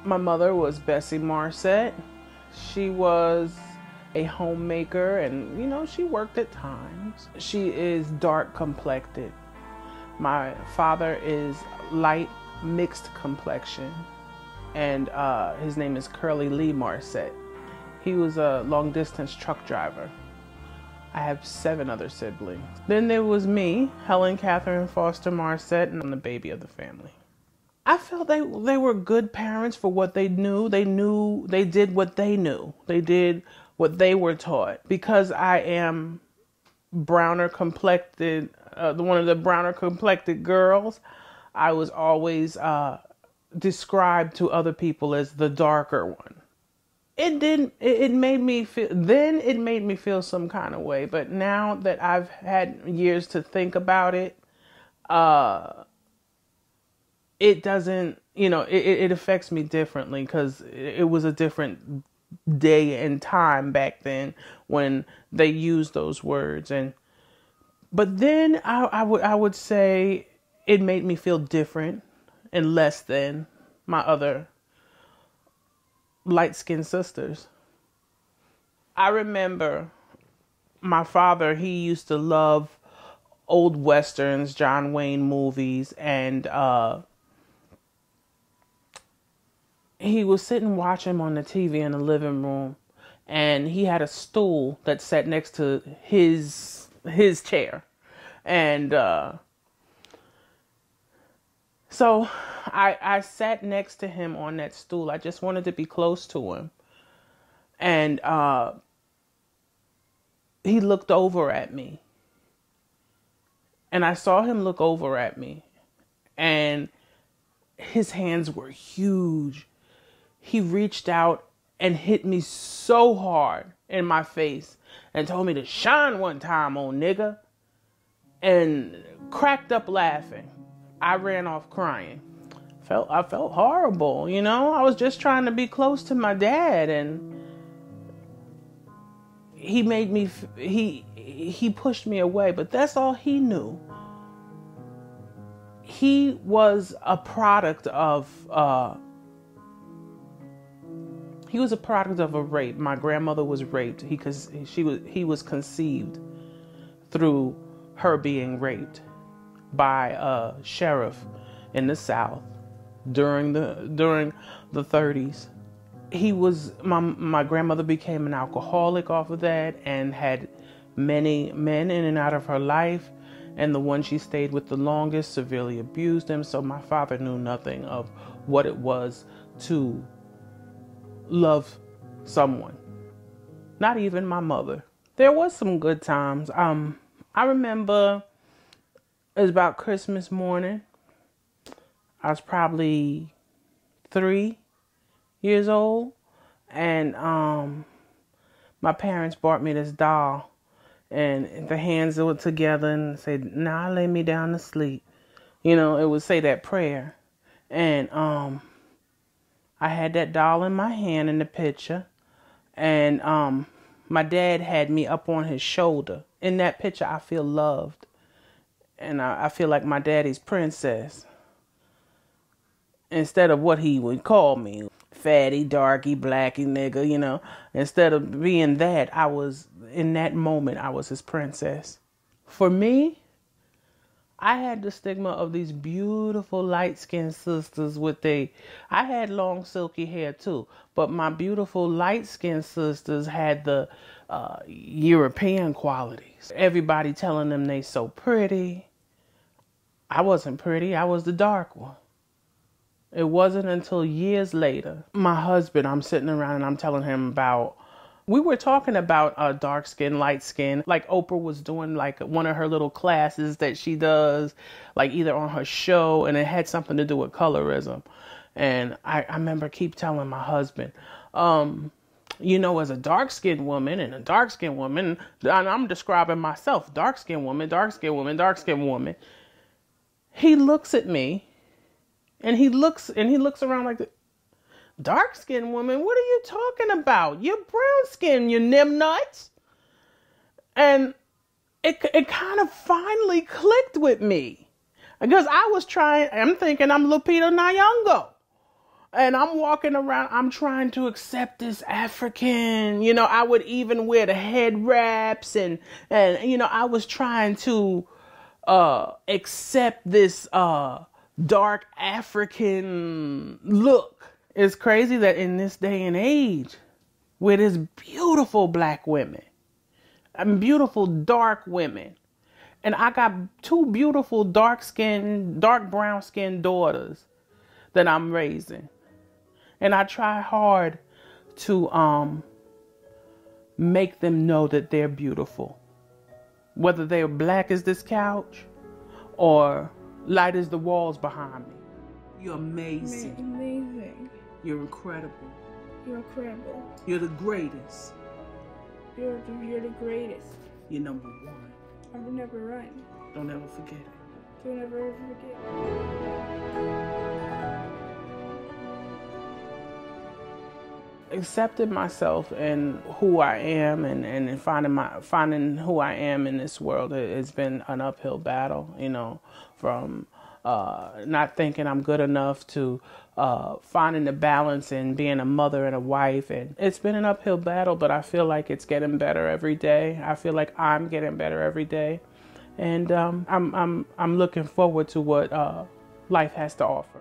My mother was Bessie Marset. She was a homemaker and, she worked at times. She is dark complected. My father is light mixed complexion, and his name is Curly Lee Marset. He was a long distance truck driver. I have 7 other siblings. Then there was me, Helen Catherine Foster Marset, and I'm the baby of the family. I felt they were good parents for what they knew. They did what they knew. They did what they were taught. Because I am browner complected, one of the browner complected girls, I was always described to other people as the darker one. It made me feel some kind of way. But now that I've had years to think about it, it doesn't, it affects me differently because it was a different day and time back then when they used those words. But then I would say it made me feel different and less than my other light-skinned sisters. I remember my father, he used to love old westerns, John Wayne movies, and he was sitting watching on the TV in the living room, and he had a stool that sat next to his chair. And so I sat next to him on that stool. I just wanted to be close to him. And he looked over at me. And I saw him look over at me. And his hands were huge. He reached out and hit me so hard in my face and told me to shine one time, old nigga, and cracked up laughing. I ran off crying. I felt horrible, I was just trying to be close to my dad, and he made me, he pushed me away, but that's all he knew. He was a product of a rape. My grandmother was raped because he was conceived through her being raped by a sheriff in the South during the 30s. My grandmother became an alcoholic off of that and had many men in and out of her life. And the one she stayed with the longest severely abused him. So my father knew nothing of what it was to love someone. Not even my mother. There was some good times. I remember it was about Christmas morning. I was probably 3 years old. And my parents bought me this doll. And the hands were together and said, "Now lay me down to sleep." It would say that prayer. And I had that doll in my hand in the picture. And my dad had me up on his shoulder. In that picture, I feel loved. And I feel like my daddy's princess. Instead of what he would call me. Fatty, darky, blacky nigga, Instead of being that, in that moment, I was his princess. For me, I had the stigma of these beautiful light-skinned sisters I had long silky hair too, but my beautiful light-skinned sisters had the European qualities. Everybody telling them they so pretty. I wasn't pretty, I was the dark one. It wasn't until years later, my husband, I'm sitting around and I'm telling him we were talking about dark skin, light skin, like Oprah was doing like one of her little classes that she does, like either on her show, and it had something to do with colorism. And I remember keep telling my husband, as a dark skinned woman and a dark skinned woman, and I'm describing myself, dark skinned woman, dark skinned woman, dark skinned woman. He looks at me. And he looks around like, dark-skinned woman, what are you talking about? You're brown-skinned, you nimnuts. And it kind of finally clicked with me. Because I'm thinking I'm Lupita Nyong'o. And I'm walking around, I'm trying to accept this African, you know, I would even wear the head wraps and you know, I was trying to accept this dark African look. It's crazy that in this day and age, where there's beautiful black women and beautiful dark women, and I got two beautiful dark brown skinned daughters that I'm raising. And I try hard to make them know that they're beautiful. Whether they're black as this couch or light as the walls behind me. You're amazing. Amazing. You're incredible. You're incredible. You're the greatest. You're the greatest. You're number one. I will never run. Don't ever forget it. Don't ever forget. Accepted myself and who I am and finding who I am in this world. It's been an uphill battle, you know, from not thinking I'm good enough to finding the balance and being a mother and a wife. And it's been an uphill battle, but I feel like it's getting better every day. I feel like I'm getting better every day. And I'm looking forward to what life has to offer.